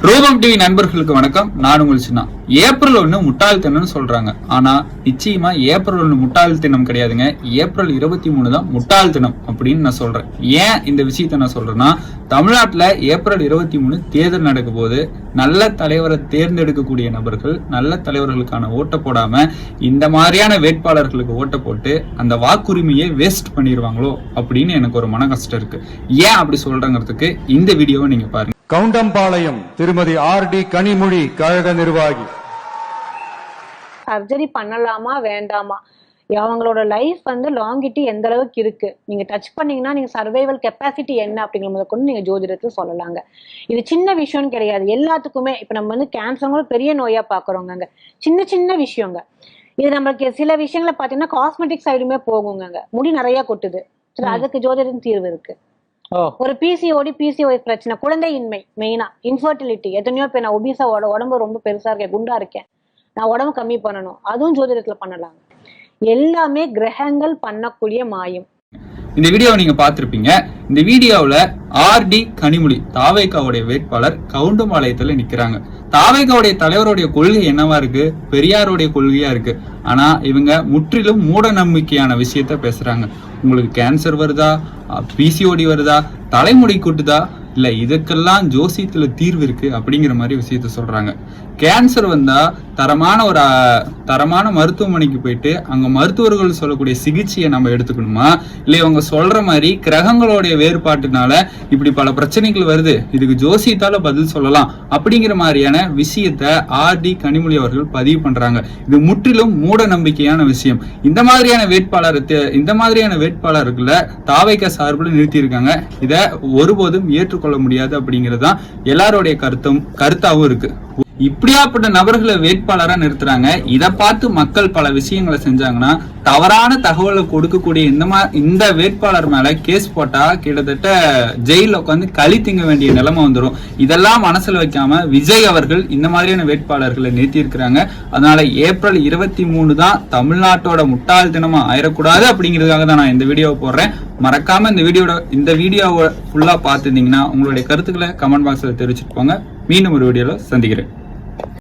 ரூபம் டிவி நண்பர்களுக்கு வணக்கம். நான் உங்கள் சின்ன. ஏப்ரல் 1 முட்டாள் தினம் சொல்றாங்க. ஆனா நிச்சயமா ஏப்ரல் 1 முட்டாள் தினம் கிடையாதுங்க. ஏப்ரல் 23 தான் முட்டாள் தினம் அப்படின்னு நான் சொல்றேன். ஏன் இந்த விஷயத்த நான் சொல்றேன்னா, தமிழ்நாட்டுல ஏப்ரல் 23 தேர்தல் நடக்கும் போது நல்ல தலைவரை தேர்ந்தெடுக்கக்கூடிய நபர்கள் நல்ல தலைவர்களுக்கான ஓட்டை போடாம இந்த மாதிரியான வேட்பாளர்களுக்கு ஓட்டை போட்டு அந்த வாக்குரிமையை வேஸ்ட் பண்ணிடுவாங்களோ அப்படின்னு எனக்கு ஒரு மன கஷ்டம் இருக்கு. ஏன் அப்படி சொல்றேங்கிறதுக்கு இந்த வீடியோவை நீங்க பாருங்க. கவுண்டம்பாளையம் திருமதி ஆர்.டி. கனிமொழி கழக நிர்வாகி. சர்ஜரி பண்ணலாமா வேண்டாமா, அவங்களோட லைஃப் லாங்கிட்டி எந்த அளவுக்கு இருக்கு, நீங்க டச் பண்ணீங்கன்னா நீங்க சர்வைவல் கெப்பாசிட்டி என்ன அப்படிங்கிற முதல் கொண்டு நீங்க ஜோதிடத்துல சொல்லலாங்க. இது சின்ன விஷயம்னு கிடையாது. எல்லாத்துக்குமே இப்ப நம்ம கேன்சர் பெரிய நோயா பாக்குறோங்க. சின்ன சின்ன விஷயங்க இது. நம்மளுக்கு சில விஷயங்களை பாத்தீங்கன்னா காஸ்மெட்டிக் சைடுமே போகுங்க. முடி நிறைய கொட்டுது, அதுக்கு ஜோதிடம் தீர்வு இருக்கு. ஒரு பிசிஓடி பிரச்சனை, குழந்தையின்மை, மெயினா இன்ஃபர்டிலிட்டி. எத்தனையோ பேர் நான் ஒபிசா உடம்பு ரொம்ப பெருசா இருக்கேன், குண்டா இருக்கேன், நான் உடம்பு கம்மி பண்ணணும், அதுவும் ஜோதிடத்துல பண்ணலாங்க. எல்லாமே கிரகங்கள் பண்ணக்கூடிய மாயம். இந்த வீடியோவை நீங்க பார்த்திருப்பீங்க. இந்த வீடியோவுல ஆர்.டி. கனிமொழி தாவேகாவுடைய வேட்பாளர் கவுண்டம்பாளையத்துல நிக்கிறாங்க. தாவேகாவுடைய தலைவருடைய கொள்கை என்னவா இருக்கு, பெரியாருடைய கொள்கையா இருக்கு. ஆனா இவங்க முற்றிலும் மூட நம்பிக்கையான விஷயத்த பேசுறாங்க. உங்களுக்கு கேன்சர் வருதா, பிசிஓடி வருதா, தலைமுடி கொட்டுதா, இல்ல இதுக்கெல்லாம் ஜோசியத்துல தீர்வு இருக்கு அப்படிங்கிற மாதிரி விஷயத்த சொல்றாங்க. கேன்சர் வந்தா தரமான மருத்துவமனைக்கு போயிட்டு அங்க மருத்துவர்கள் சொல்லக்கூடிய சிகிச்சையை நம்ம எடுத்துக்கணுமா, இல்ல இவங்க சொல்ற மாதிரி கிரகங்களுடைய வேறுபாட்டுனால இப்படி பல பிரச்சனைகள் வருது, இதுக்கு ஜோசியத்தால பதில் சொல்லலாம் அப்படிங்கிற மாதிரியான விஷயத்த ஆர்.டி. கனிமொழி அவர்கள் பதிவு பண்றாங்க. இது முற்றிலும் மூட நம்பிக்கையான விஷயம். இந்த மாதிரியான வேட்பாளர்களை தாவேகா சார்பில் நிறுத்தியிருக்காங்க. இத ஒருபோதும் ஏற்றுக்கொள்ள முடியாது அப்படிங்கிறது தான் எல்லாருடைய கருத்தாவும் இருக்கு. இப்படியாப்பட்ட நபர்களை வேட்பாளரா நிறுத்துறாங்க. இதை பார்த்து மக்கள் பல விஷயங்களை செஞ்சாங்கன்னா தவறான தகவலை கொடுக்கக்கூடிய இந்த வேட்பாளர் மேல கேஸ் போட்டா கிட்டத்தட்ட ஜெயில உட்காந்து களி திங்க வேண்டிய நிலைமை வந்துடும். இதெல்லாம் மனசுல வைக்காம விஜய் அவர்கள் இந்த மாதிரியான வேட்பாளர்களை நிறுத்தி இருக்கிறாங்க. அதனால ஏப்ரல் 23 தான் தமிழ்நாட்டோட முட்டாள் தினமா ஆயிடக்கூடாது அப்படிங்கிறதுக்காக தான் நான் இந்த வீடியோவை போடுறேன். மறக்காம இந்த வீடியோவை ஃபுல்லா பார்த்துருந்தீங்கன்னா உங்களுடைய கருத்துக்களை கமெண்ட் பாக்ஸ்ல தெரிவிச்சுட்டு போங்க. மீண்டும் ஒரு வீடியோல சந்திக்கிறேன்.